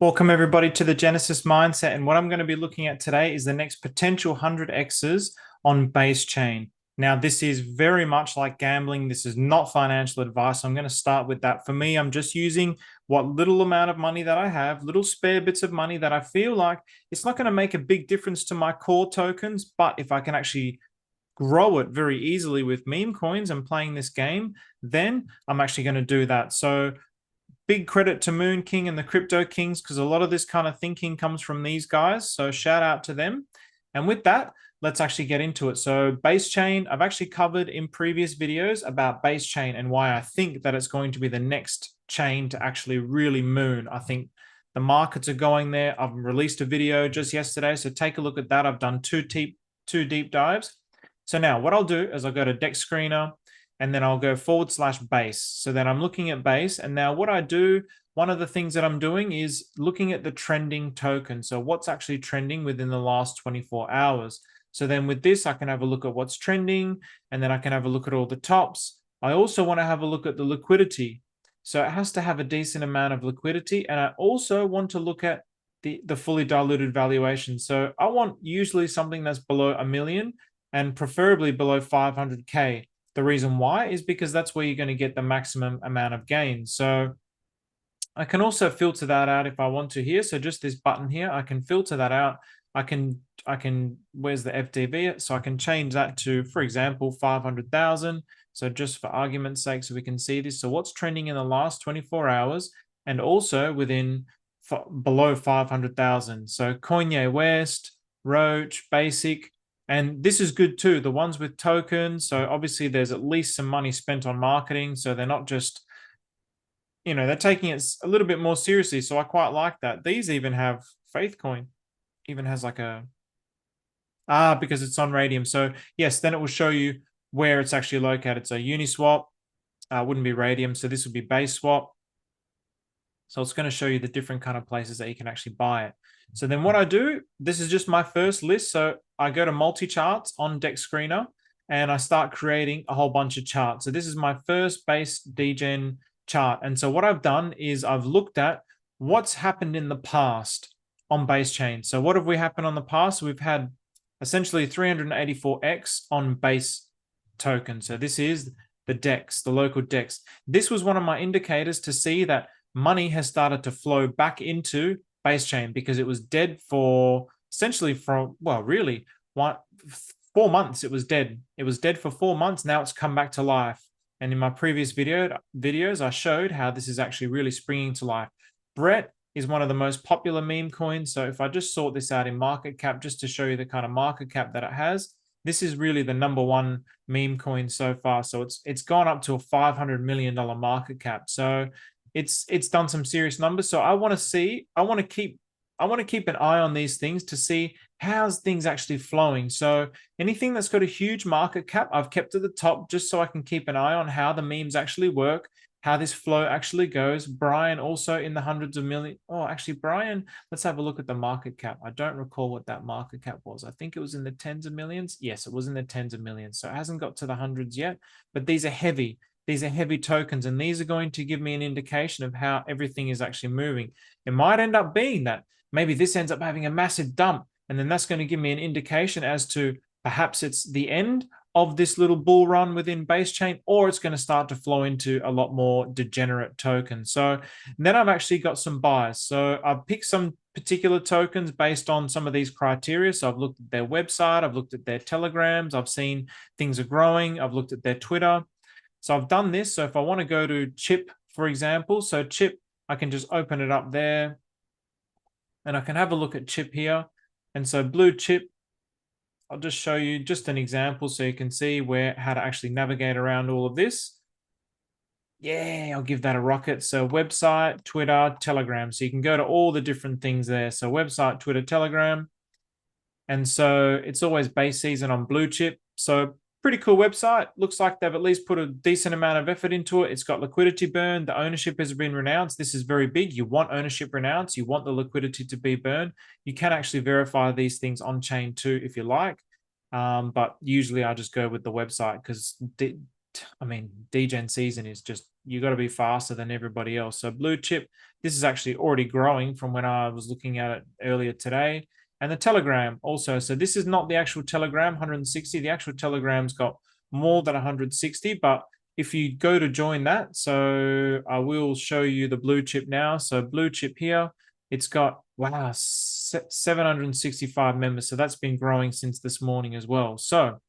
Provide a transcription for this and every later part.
Welcome everybody to the Genesis Mindset. And what I'm going to be looking at today is the next potential 100Xs on base chain. Now, this is very much like gambling. This is not financial advice. I'm going to start with that. For me, I'm just using what little amount of money that I have, little spare bits of money that I feel like it's not going to make a big difference to my core tokens. But if I can actually grow it very easily with meme coins and playing this game, then I'm actually going to do that. So big credit to Moon King and the Crypto Kings because a lot of this kind of thinking comes from these guys. So shout out to them. And with that, let's actually get into it. So base chain, I've actually covered in previous videos about base chain and why I think that it's going to be the next chain to actually really moon. I think the markets are going there. I've released a video just yesterday, so take a look at that. I've done two deep dives. So now what I'll do is I'll go to Deck Screener, and then I'll go /base. So then I'm looking at base. And now what I do, one of the things that I'm doing is looking at the trending token. So what's actually trending within the last 24 hours. So then with this, I can have a look at what's trending, and then I can have a look at all the tops. I also want to have a look at the liquidity. So it has to have a decent amount of liquidity. And I also want to look at the fully diluted valuation. So I want usually something that's below a million and preferably below 500K. The reason why is because that's where you're going to get the maximum amount of gain. So I can also filter that out if I want to here. So just this button here, I can filter that out. I can, where's the FDV? So I can change that to, for example, 500,000. So just for argument's sake, so we can see this. So what's trending in the last 24 hours and also within below 500,000. So COINYE West, Roach, Basic, and this is good too. The ones with tokens. So obviously there's at least some money spent on marketing. So they're not just, they're taking it a little bit more seriously. So I quite like that. These even have Faithcoin, even has like because it's on Radium. So yes, then it will show you where it's actually located. So Uniswap wouldn't be Radium. So this would be Base Swap. So it's going to show you the different kind of places that you can actually buy it. So then what I do, this is just my first list. So I go to multi-charts on Deck Screener and I start creating a whole bunch of charts. So this is my first base degen chart. And so what I've done is I've looked at what's happened in the past on base chain. So what have we happened on the past? We've had essentially 384x on base token. So this is the DEX, the local DEX. This was one of my indicators to see that money has started to flow back into base chain because it was dead for essentially from, well, really 4 months. It was dead. It was dead for 4 months. Now it's come back to life. And in my previous videos, I showed how this is actually really springing to life. Brett is one of the most popular meme coins. So if I just sort this out in market cap, just to show you the kind of market cap that it has, this is really the number 1 meme coin so far. So it's gone up to a $500 million market cap. So it's done some serious numbers. So I want to keep an eye on these things to see how's things actually flowing. So anything that's got a huge market cap, I've kept at the top just so I can keep an eye on how the memes actually work, how this flow actually goes. Brian also in the hundreds of million. Oh, actually, Brian, let's have a look at the market cap. I don't recall what that market cap was. I think it was in the tens of millions. Yes, it was in the tens of millions. So it hasn't got to the hundreds yet, but these are heavy. These are heavy tokens, and these are going to give me an indication of how everything is actually moving. It might end up being that maybe this ends up having a massive dump, and then that's going to give me an indication as to perhaps it's the end of this little bull run within base chain, or it's going to start to flow into a lot more degenerate tokens. So then I've actually got some buys. So I've picked some particular tokens based on some of these criteria. So I've looked at their website, I've looked at their telegrams, I've seen things are growing, I've looked at their Twitter. So I've done this. So if I want to go to Chip, for example, so Chip, I can just open it up there and I can have a look at Chip here. And so blue chip, I'll just show you just an example so you can see how to actually navigate around all of this. Yeah, I'll give that a rocket. So website, Twitter, Telegram. So you can go to all the different things there. So website, Twitter, Telegram. And so it's always base season on blue chip. So pretty cool website. Looks like they've at least put a decent amount of effort into it. It's got liquidity burn. The ownership has been renounced. This is very big. You want ownership renounced. You want the liquidity to be burned. You can actually verify these things on chain too, if you like. But usually I just go with the website because I mean, degen season is just, you got to be faster than everybody else. So blue chip, this is actually already growing from when I was looking at it earlier today. And the Telegram also. So this is not the actual Telegram 160. The actual Telegram's got more than 160. But if you go to join that, so I will show you the blue chip now. So blue chip here, it's got, wow, 765 members. So that's been growing since this morning as well. So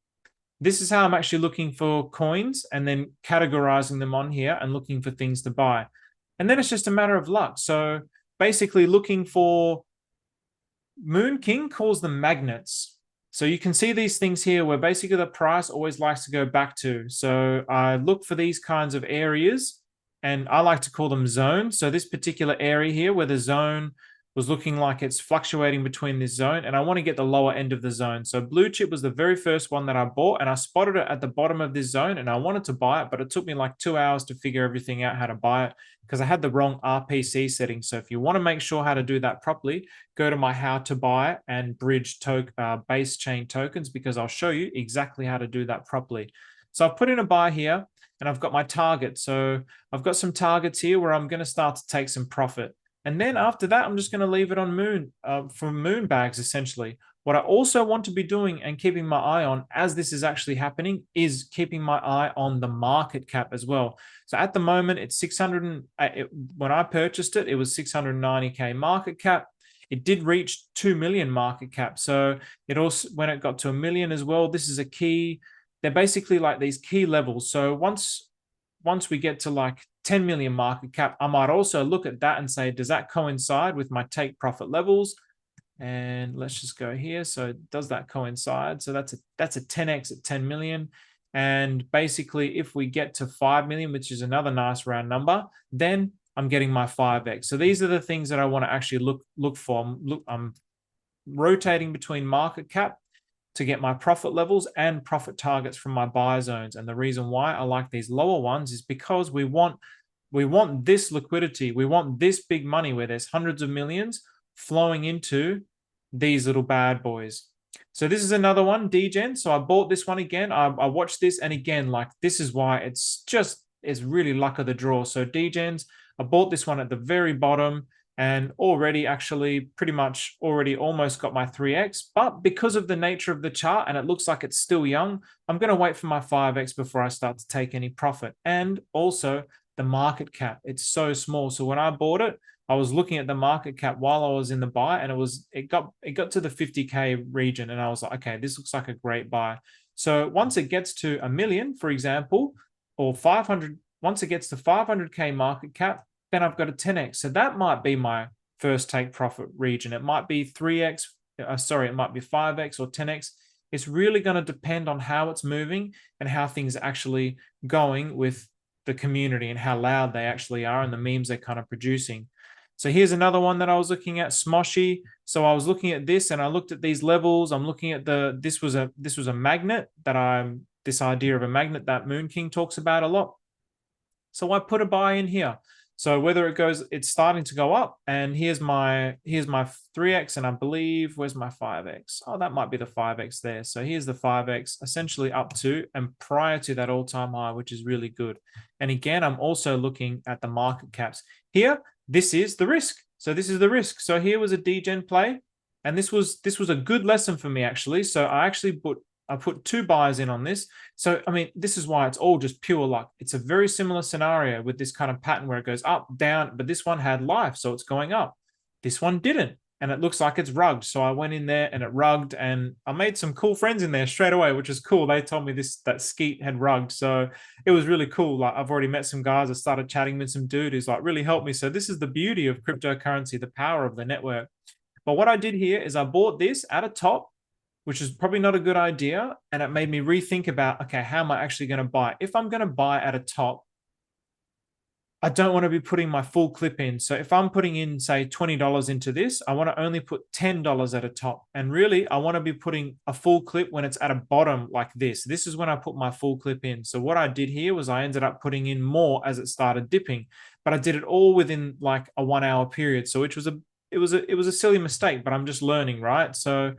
this is how I'm actually looking for coins and then categorizing them on here and looking for things to buy. And then it's just a matter of luck. So basically looking for, Moon King calls them magnets. So you can see these things here where basically the price always likes to go back to. So I look for these kinds of areas and I like to call them zones. So this particular area here where the zone was looking like it's fluctuating between this zone, and I want to get the lower end of the zone. So blue chip was the very first one that I bought, and I spotted it at the bottom of this zone, and I wanted to buy it, but it took me like 2 hours to figure everything out how to buy it because I had the wrong RPC setting. So if you want to make sure how to do that properly, go to my how to buy and bridge base chain tokens, because I'll show you exactly how to do that properly. So I've put in a buy here, and I've got my target. So I've got some targets here where I'm going to start to take some profit. And then after that, I'm just going to leave it on moon for moon bags, essentially. What I also want to be doing and keeping my eye on as this is actually happening is keeping my eye on the market cap as well. So at the moment, it's 600. When I purchased it, it was 690K market cap. It did reach 2 million market cap. So it also, when it got to 1 million as well, this is a key. They're basically like these key levels. So once we get to like 10 million market cap, I might also look at that and say, does that coincide with my take profit levels? And let's just go here. So does that coincide? So that's a 10x at 10 million. And basically, if we get to 5 million, which is another nice round number, then I'm getting my 5x. So these are the things that I want to actually look for. I'm rotating between market cap to get my profit levels and profit targets from my buy zones. And the reason why I like these lower ones is because we want this liquidity. We want this big money where there's hundreds of millions flowing into these little bad boys. So this is another one, DEGENS. So I bought this one again. I watched this, and again, like, this is why it's really luck of the draw. So DEGENS, I bought this one at the very bottom, and already actually pretty much already almost got my 3x. But because of the nature of the chart, and it looks like it's still young, I'm going to wait for my 5x before I start to take any profit. And also the market cap, it's so small. So when I bought it, I was looking at the market cap while I was in the buy, and it got to the 50K region, and I was like, okay, this looks like a great buy. So once it gets to 1 million, for example, or 500, once it gets to 500K market cap, then I've got a 10x. So that might be my first take profit region. It might be 3x, it might be 5x or 10x. It's really going to depend on how it's moving and how things are actually going with the community and how loud they actually are and the memes they're kind of producing. So here's another one that I was looking at, SMOSHI. So I was looking at this and I looked at these levels. I'm looking at this was a magnet this idea of a magnet that Moon King talks about a lot. So I put a buy in here. So whether it's starting to go up, and here's my 3x, and I believe, where's my 5x? Oh, that might be the 5x there. So here's the 5x essentially up to and prior to that all-time high, which is really good. And again, I'm also looking at the market caps. Here, this is the risk. So this is the risk. So here was a DEGEN play, and this was a good lesson for me actually. So I put 2 buys in on this. So, I mean, this is why it's all just pure luck. It's a very similar scenario with this kind of pattern where it goes up, down, but this one had life, so it's going up. This one didn't, and it looks like it's rugged. So I went in there and it rugged, and I made some cool friends in there straight away, which is cool. They told me that Skeet had rugged. So it was really cool. Like, I've already met some guys. I started chatting with some dude who's like really helped me. So this is the beauty of cryptocurrency, the power of the network. But what I did here is I bought this at a top, which is probably not a good idea. And it made me rethink about, okay, how am I actually going to buy? If I'm going to buy at a top, I don't want to be putting my full clip in. So if I'm putting in, say, $20 into this, I want to only put $10 at a top. And really, I want to be putting a full clip when it's at a bottom like this. This is when I put my full clip in. So what I did here was I ended up putting in more as it started dipping, but I did it all within like a 1 hour period. So it was a silly mistake, but I'm just learning, right? So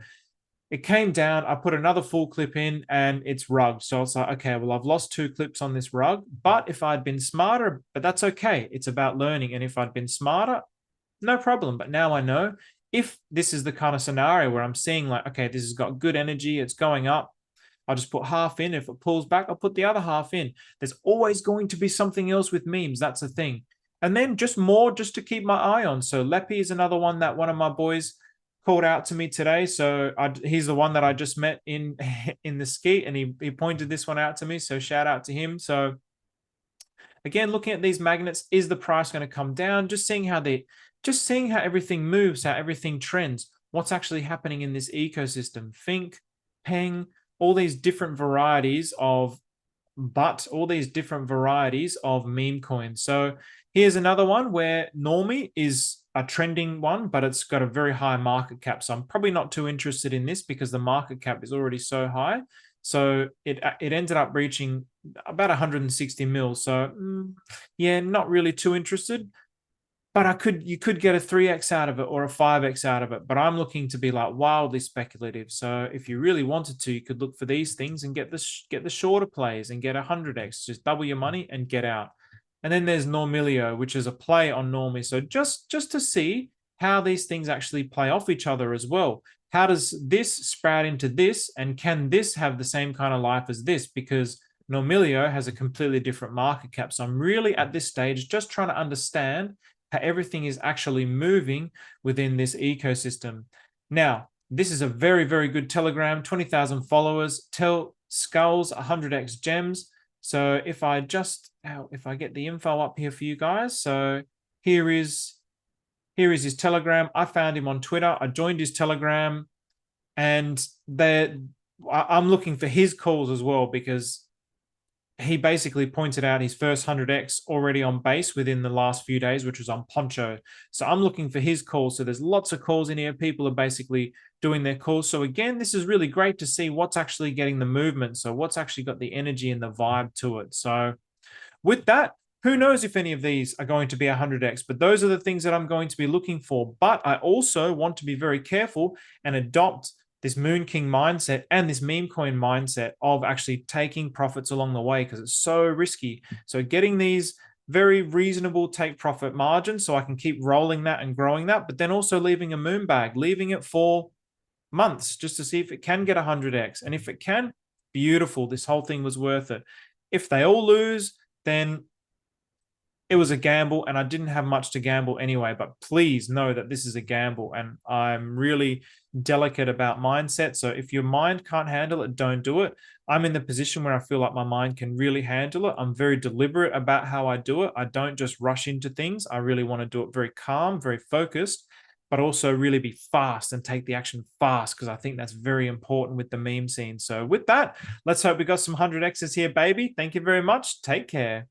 It came down, I put another full clip in and it's rugged. So it's like, okay, well, I've lost 2 clips on this rug, but if I'd been smarter, but that's okay. It's about learning. And if I'd been smarter, no problem. But now I know if this is the kind of scenario where I'm seeing like, okay, this has got good energy, it's going up, I'll just put half in. If it pulls back, I'll put the other half in. There's always going to be something else with memes. That's the thing. And then just more just to keep my eye on. So LEPE is another one that one of my boys called out to me today. So he's the one that I just met in the ski, and he pointed this one out to me. So shout out to him. So again, looking at these magnets, is the price going to come down? Just seeing how everything moves, how everything trends, what's actually happening in this ecosystem. Think, Peng, all these different varieties of meme coins. So here's another one where Normie is a trending one, but it's got a very high market cap. So I'm probably not too interested in this because the market cap is already so high. So it ended up reaching about 160 mil. So yeah, not really too interested. But you could get a 3x out of it or a 5x out of it. But I'm looking to be like wildly speculative. So if you really wanted to, you could look for these things and get the shorter plays and get 100x. Just double your money and get out. And then there's Normilio, which is a play on Normie. So just to see how these things actually play off each other as well. How does this sprout into this? And can this have the same kind of life as this? Because Normilio has a completely different market cap. So I'm really at this stage just trying to understand how everything is actually moving within this ecosystem. Now, this is a very, very good Telegram, 20,000 followers, skulls 100x gems. So if I get the info up here for you guys. So here is his Telegram. I found him on Twitter. I joined his Telegram, and I'm looking for his calls as well, because he basically pointed out his first 100x already on base within the last few days, which was on Poncho. So I'm looking for his calls. So there's lots of calls in here. People are basically doing their calls. So again, this is really great to see what's actually getting the movement. So what's actually got the energy and the vibe to it. So with that, who knows if any of these are going to be 100x, but those are the things that I'm going to be looking for. But I also want to be very careful and adopt this Moon King mindset and this meme coin mindset of actually taking profits along the way, because it's so risky. So getting these very reasonable take profit margins so I can keep rolling that and growing that, but then also leaving a moon bag, leaving it for months just to see if it can get 100x. And if it can, beautiful, this whole thing was worth it. If they all lose, then it was a gamble, and I didn't have much to gamble anyway. But please know that this is a gamble, and I'm really delicate about mindset. So if your mind can't handle it, don't do it. I'm in the position where I feel like my mind can really handle it. I'm very deliberate about how I do it. I don't just rush into things. I really want to do it very calm, very focused, but also really be fast and take the action fast, because I think that's very important with the meme scene. So with that, let's hope we got some 100x's here, baby. Thank you very much. Take care.